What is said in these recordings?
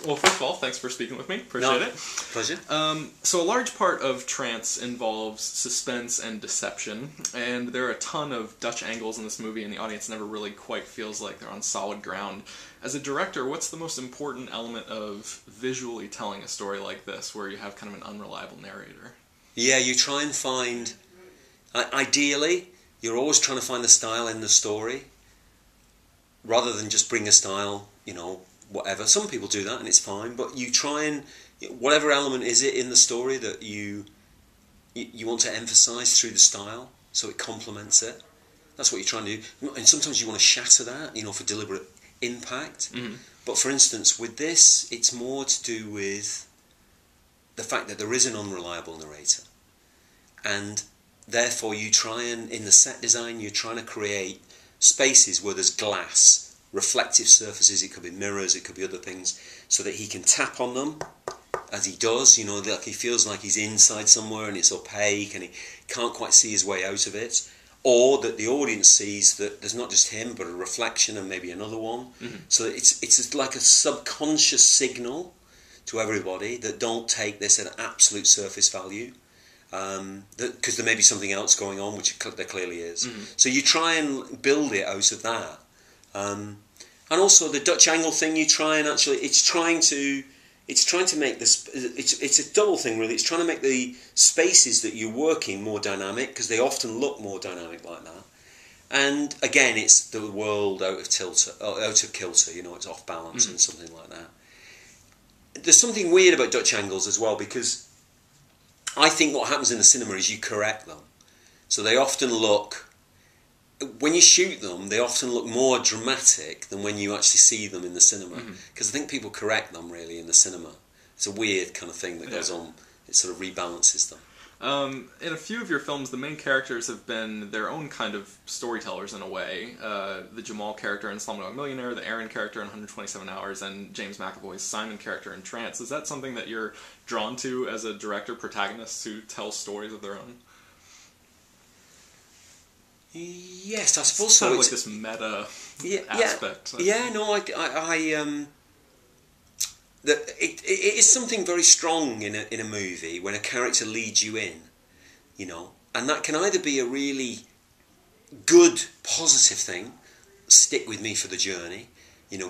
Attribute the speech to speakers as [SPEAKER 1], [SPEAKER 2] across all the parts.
[SPEAKER 1] Well, first of all, thanks for speaking with me. Appreciate it.
[SPEAKER 2] Pleasure.
[SPEAKER 1] So a large part of trance involves suspense and deception, and there are a ton of Dutch angles in this movie, and the audience never really quite feels like they're on solid ground. As a director, what's the most important element of visually telling a story like this, where you have kind of an unreliable narrator?
[SPEAKER 2] Yeah, you try and find... Ideally, you're always trying to find the style in the story, rather than just bring a style, whatever. Some people do that and it's fine, but you try and... Whatever element is it in the story that you want to emphasise through the style, so it complements it. That's what you're trying to do. And sometimes you want to shatter that, for deliberate impact. Mm-hmm. But for instance, with this, it's more to do with the fact that there is an unreliable narrator. And therefore you try and, in the set design, you're trying to create spaces where there's glass, reflective surfaces, it could be mirrors, it could be other things, so that he can tap on them, as he does, like he feels like he's inside somewhere and it's opaque and he can't quite see his way out of it. Or that the audience sees that there's not just him, but a reflection and maybe another one. Mm-hmm. So it's like a subconscious signal to everybody that don't take this at absolute surface value. Because there may be something else going on, which there clearly is. Mm-hmm. So you try and build it out of that. And also the Dutch angle thing, you try and actually, it's trying to make this, it's a double thing really. It's trying to make the spaces that you're working more dynamic, because they often look more dynamic like that. And again, it's the world out of kilter, it's off balance. Mm-hmm. And something like that. There's something weird about Dutch angles as well, because I think what happens in the cinema is you correct them. So they often look, when you shoot them, they often look more dramatic than when you actually see them in the cinema. Because I think people correct them really in the cinema. It's a weird kind of thing that goes on. It sort of rebalances them.
[SPEAKER 1] In a few of your films, the main characters have been their own kind of storytellers in a way. The Jamal character in Slumdog Millionaire, the Aaron character in 127 Hours, and James McAvoy's Simon character in Trance. Is that something that you're drawn to as a director, protagonists who tell stories of their own?
[SPEAKER 2] Yes, I suppose so.
[SPEAKER 1] Kind of like this meta aspect.
[SPEAKER 2] It is something very strong in a movie when a character leads you in, and that can either be a really good, positive thing, stick with me for the journey,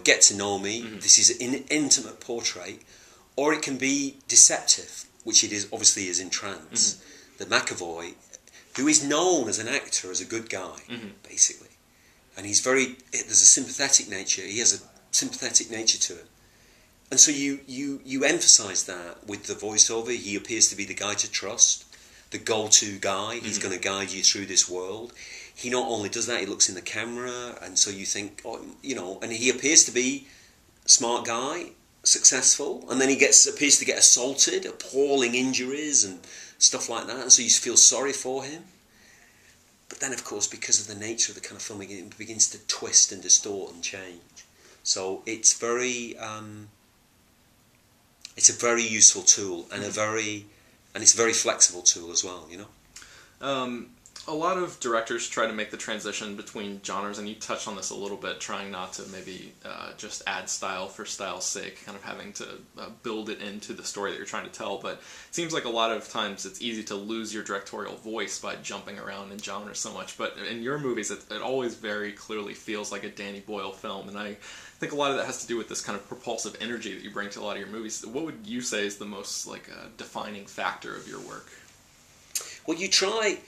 [SPEAKER 2] get to know me, this is an intimate portrait, or it can be deceptive, which it is obviously is in Trance. The McAvoy, who is known as an actor, as a good guy, basically, and there's a sympathetic nature. He has a sympathetic nature to him. And so you emphasise that with the voiceover. He appears to be the guy to trust, the go-to guy. He's going to guide you through this world. He not only does that, he looks in the camera, and so you think, and he appears to be a smart guy, successful, and then he appears to get assaulted, appalling injuries and stuff like that, and so you feel sorry for him. But then, of course, because of the nature of the kind of filming, it begins to twist and distort and change. So it's it's a very useful tool, and it's a very flexible tool as well,
[SPEAKER 1] A lot of directors try to make the transition between genres, and you touched on this a little bit, trying not to maybe just add style for style's sake, kind of having to build it into the story that you're trying to tell. But it seems like a lot of times it's easy to lose your directorial voice by jumping around in genres so much. But in your movies, it always very clearly feels like a Danny Boyle film, and I think a lot of that has to do with this kind of propulsive energy that you bring to a lot of your movies. What would you say is the most defining factor of your work?
[SPEAKER 2] Well, you try...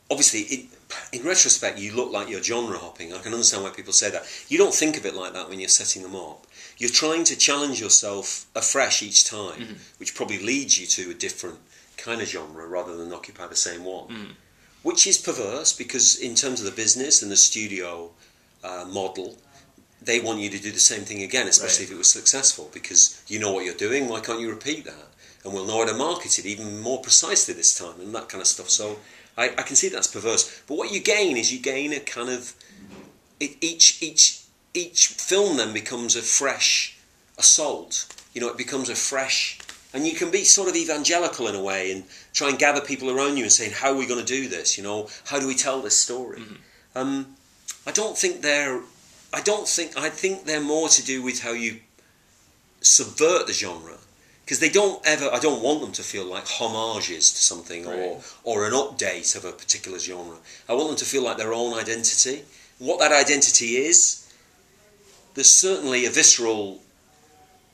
[SPEAKER 2] Obviously, in retrospect, you look like you're genre hopping. I can understand why people say that. You don't think of it like that when you're setting them up. You're trying to challenge yourself afresh each time, which probably leads you to a different kind of genre rather than occupy the same one. Which is perverse, because in terms of the business and the studio model, they want you to do the same thing again, especially if it was successful, because you know what you're doing. Why can't you repeat that? And we'll know how to market it even more precisely this time, and that kind of stuff. So I can see that's perverse. But what you gain is a kind of... Each film then becomes a fresh assault. It becomes a fresh... And you can be sort of evangelical in a way and try and gather people around you and saying, how are we going to do this? How do we tell this story? I think they're more to do with how you subvert the genre, because they don't ever. I don't want them to feel like homages to something,
[SPEAKER 1] Right.
[SPEAKER 2] or an update of a particular genre. I want them to feel like their own identity. What that identity is, there's certainly a visceral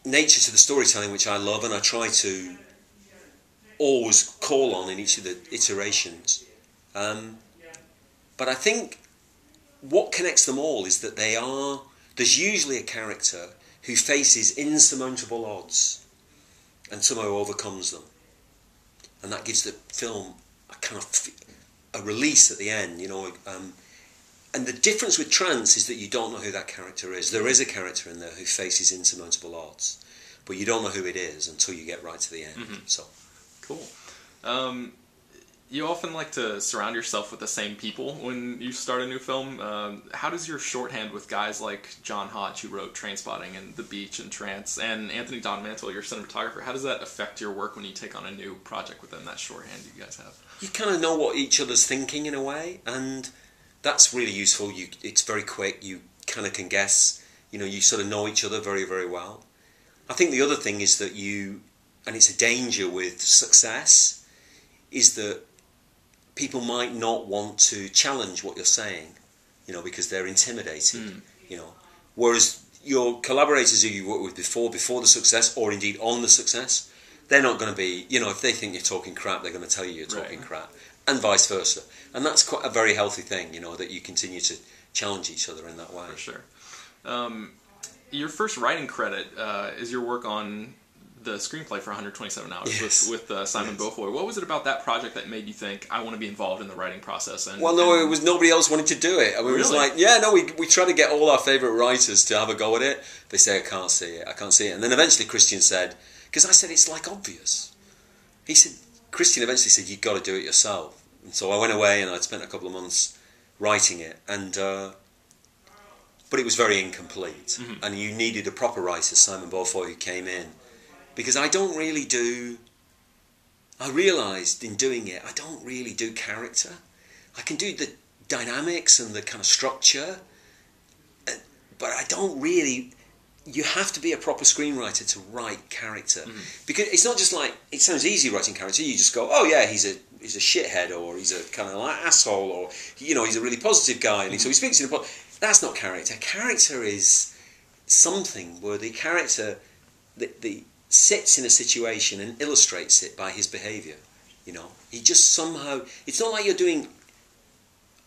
[SPEAKER 2] nature to the storytelling which I love, and I try to always call on in each of the iterations. But I think what connects them all is that there's usually a character who faces insurmountable odds and somehow overcomes them. And that gives the film a kind of a release at the end, you know. And the difference with Trance is that you don't know who that character is. There is a character in there who faces insurmountable odds, but you don't know who it is until you get right to the end.
[SPEAKER 1] Mm-hmm.
[SPEAKER 2] So,
[SPEAKER 1] cool. You often like to surround yourself with the same people when you start a new film. How does your shorthand with guys like John Hodge, who wrote Trainspotting and The Beach and Trance, and Anthony Don Mantle, your cinematographer, how does that affect your work when you take on a new project with them, that shorthand you guys have?
[SPEAKER 2] you kind of know what each other's thinking in a way, and that's really useful. It's very quick. You kind of can guess. You know, you sort of know each other very, very well. I think the other thing is that and it's a danger with success, is that people might not want to challenge what you're saying, you know, because they're intimidated, you know. Whereas your collaborators who you worked with before the success, or indeed on the success, they're not going to be, you know, if they think you're talking crap, they're going to tell you you're talking crap, and vice versa. And that's quite a very healthy thing, you know, that you continue to challenge each other in that way.
[SPEAKER 1] For sure. Your first writing credit is your work on the screenplay for 127 Hours with Simon Beaufoy. What was it about that project that made you think, I want to be involved in the writing process?
[SPEAKER 2] Well, no, it was nobody else wanted to do it. I mean, It was like, we try to get all our favourite writers to have a go at it. They say, I can't see it. And then eventually Christian said, because I said, it's like obvious. Christian eventually said, you've got to do it yourself. And so I went away and I'd spent a couple of months writing it. But it was very incomplete. Mm-hmm. And you needed a proper writer, Simon Beaufoy, who came in. Because I realised in doing it, I don't really do character. I can do the dynamics and the kind of structure, but I don't really. You have to be a proper screenwriter to write character. Mm-hmm. Because it's not just like, it sounds easy writing character, you just go, oh yeah, he's a shithead, or he's a kind of like asshole, or, you know, he's a really positive guy, and so he speaks in a... That's not character. Character is something where the character... the sits in a situation and illustrates it by his behaviour, you know. He just somehow... It's not like you're doing...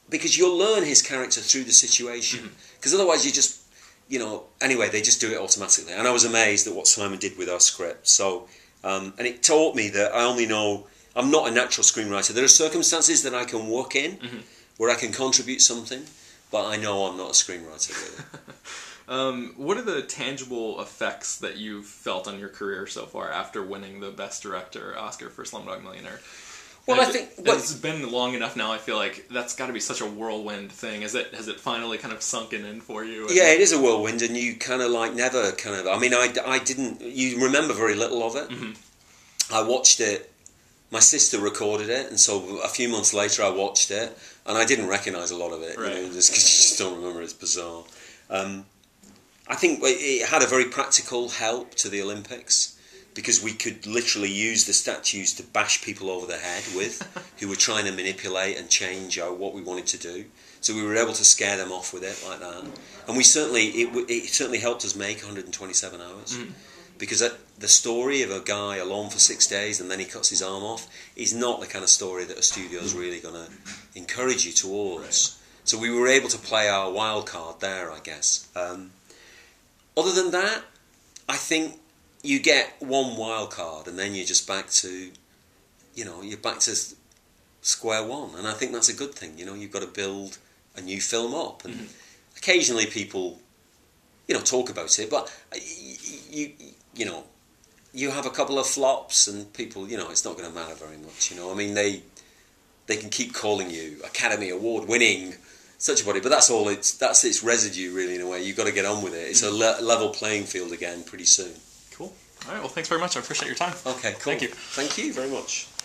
[SPEAKER 2] Because you'll learn his character through the situation. Because otherwise you just... You know, anyway, they just do it automatically. And I was amazed at what Simon did with our script. So, and it taught me that I only know... I'm not a natural screenwriter. There are circumstances that I can work in, where I can contribute something, but I know I'm not a screenwriter, really.
[SPEAKER 1] What are the tangible effects that you've felt on your career so far after winning the Best Director Oscar for Slumdog Millionaire?
[SPEAKER 2] Well, I think...
[SPEAKER 1] It's been long enough now, I feel like that's got to be such a whirlwind thing. Has it finally kind of sunken in for you?
[SPEAKER 2] Yeah, it is a whirlwind, and you kind of like never kind of... I mean, I didn't... You remember very little of it. Mm-hmm. I watched it... My sister recorded it, and so a few months later I watched it, and I didn't recognise a lot of it,
[SPEAKER 1] right.
[SPEAKER 2] You know, just because you just don't remember. It's bizarre. I think it had a very practical help to the Olympics, because we could literally use the statues to bash people over the head with, who were trying to manipulate and change what we wanted to do. So we were able to scare them off with it like that, and it certainly helped us make 127 Hours. Because the story of a guy alone for 6 days and then he cuts his arm off is not the kind of story that a studio is really going to encourage you towards. Right. So we were able to play our wild card there, I guess. Other than that, I think you get one wild card and then you're just back to, you're back to square one. And I think that's a good thing. You've got to build a new film up. And occasionally people, talk about it, but you have a couple of flops and people, it's not going to matter very much, I mean, they can keep calling you Academy Award winning such a body, but that's its residue really in a way. You've got to get on with it. It's a level playing field again pretty soon.
[SPEAKER 1] Cool. All right, well, thanks very much. I appreciate your time.
[SPEAKER 2] Okay, cool.
[SPEAKER 1] Thank you.
[SPEAKER 2] Thank you very much.